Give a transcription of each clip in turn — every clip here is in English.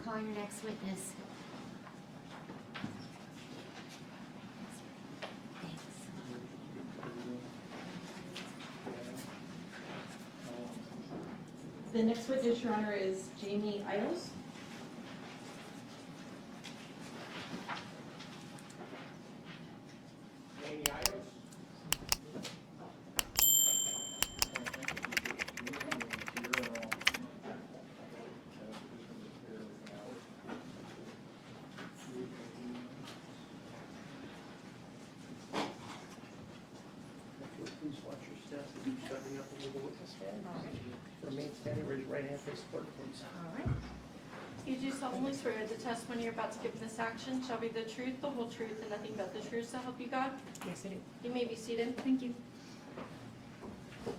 call your next witness. Thanks. The next witness, Your Honor, is Jamie Ioos. Jamie Ioos. Please watch your steps and be shutting up a little with the stand. Remain standing, raise your right hand, face forward, please. All right. You do solemnly swear the testimony you're about to give in this action shall be the truth, the whole truth, and nothing but the truth, so help you God? Yes, I do. You may be seated. Thank you.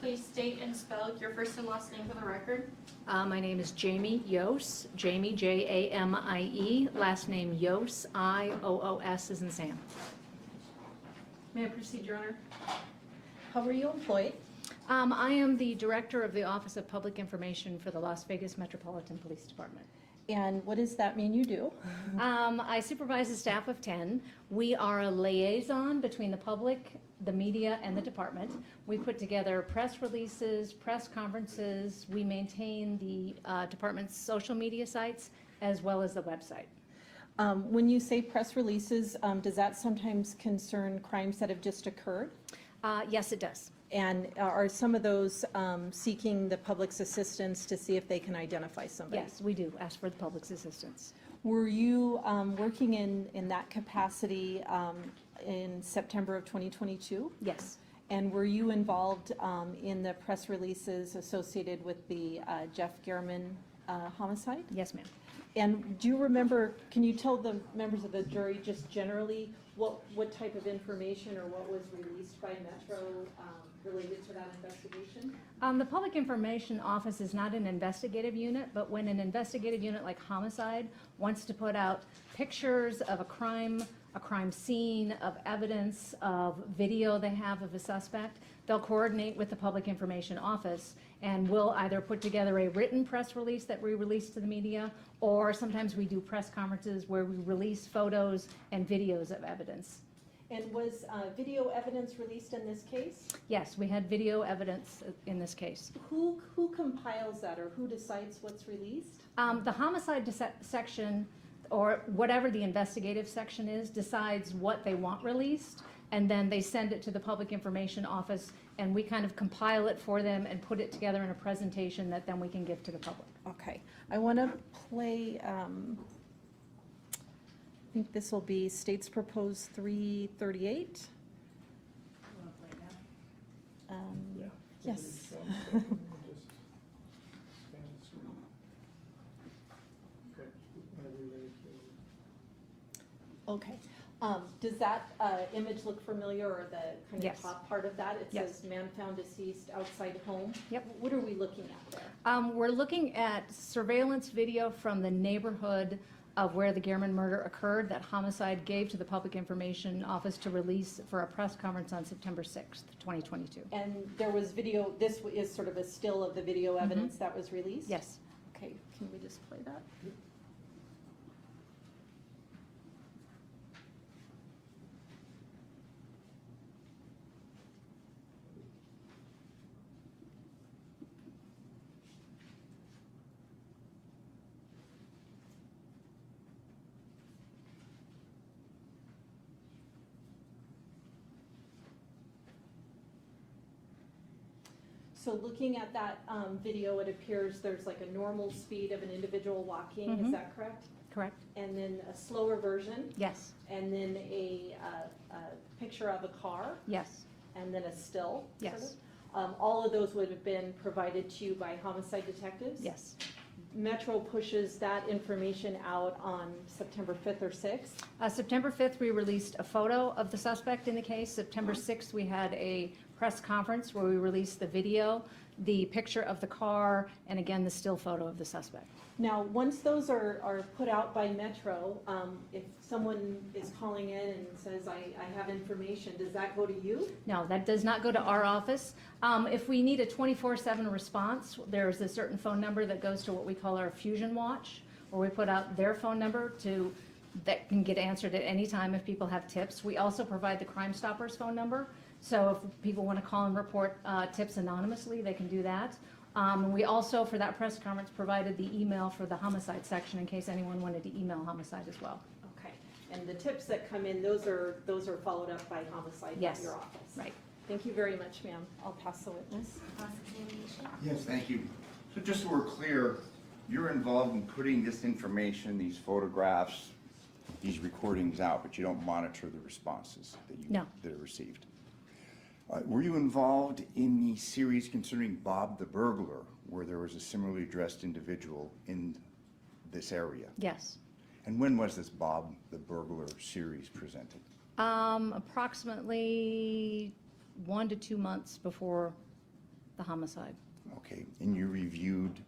Please state and spell your first and last name for the record. My name is Jamie Ioos, Jamie, Jamie, last name Ioos, Ioos as in Sam. May I proceed, Your Honor? How were you employed? I am the Director of the Office of Public Information for the Las Vegas Metropolitan Police Department. And what does that mean you do? I supervise a staff of 10. We are a liaison between the public, the media, and the department. We put together press releases, press conferences. We maintain the department's social media sites as well as the website. When you say press releases, does that sometimes concern crimes that have just occurred? Yes, it does. And are some of those seeking the public's assistance to see if they can identify somebody? Yes, we do ask for the public's assistance. Were you working in that capacity in September of 2022? Yes. And were you involved in the press releases associated with the Jeff Gehrman homicide? Yes, ma'am. And do you remember, can you tell the members of the jury just generally what type of information or what was released by Metro related to that investigation? The Public Information Office is not an investigative unit, but when an investigative unit like homicide wants to put out pictures of a crime scene, of evidence, of video they have of a suspect, they'll coordinate with the Public Information Office and we'll either put together a written press release that we release to the media, or sometimes we do press conferences where we release photos and videos of evidence. And was video evidence released in this case? Yes, we had video evidence in this case. Who compiles that, or who decides what's released? The homicide section, or whatever the investigative section is, decides what they want released, and then they send it to the Public Information Office, and we kind of compile it for them and put it together in a presentation that then we can give to the public. Okay, I want to play, I think this will be State's Proposed 338. Yeah. Yes. Just stand the screen. Okay. Whenever you're ready to- Okay. Does that image look familiar, or the kind of Yes. top part of that? It Yes. says man found deceased outside home. Yep. What are we looking at there? We're looking at surveillance video from the neighborhood of where the Gehrman murder occurred that homicide gave to the Public Information Office to release for a press conference on September 6th, 2022. And there was video, this is sort of a still of the video evidence that was released? Yes. Okay, can we just play that? So looking at that video, it appears there's like a normal speed of an individual walking, is that correct? Correct? And then a slower version, Yes. and then a picture of a car, Yes. and then a still? sort Yes. of? All of those would have been provided to you by homicide detectives? Yes. Metro pushes that information out on September 5th or 6th? September 5th, we released a photo of the suspect in the case. September 6th, we had a press conference where we released the video, the picture of the car, and again, the still photo of the suspect. Now, once those are put out by Metro, if someone is calling in and says, I have information, does that go to you? No, that does not go to our office. If we need a 24/7 response, there's a certain phone number that goes to what we call our Fusion Watch, where we put out their phone number that can get answered at any time if people have tips. We also provide the Crime Stoppers phone number, so if people want to call and report tips anonymously, they can do that. We also, for that press conference, provided the email for the homicide section in case anyone wanted to email homicide as well. Okay, and the tips that come in, those are followed up by homicide Yes. at your office? Right. Thank you very much, ma'am. I'll pass the witness. Cross-examination? Yes, thank you. So just so we're clear, you're involved in putting this information, these photographs, these recordings out, but you don't monitor the responses No. that are received. Were you involved in the series concerning Bob the burglar, where there was a similarly dressed individual in this area? Yes. And when was this Bob the burglar series presented? Approximately 1 to 2 months before the homicide. Okay, and you reviewed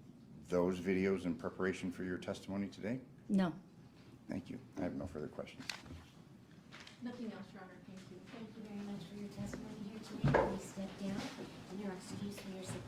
those videos in preparation for your testimony today? No. Thank you. I have no further questions. Nothing else, Your Honor, thank you. Thank you very much for your testimony here today. Please step down and you're excused for your support.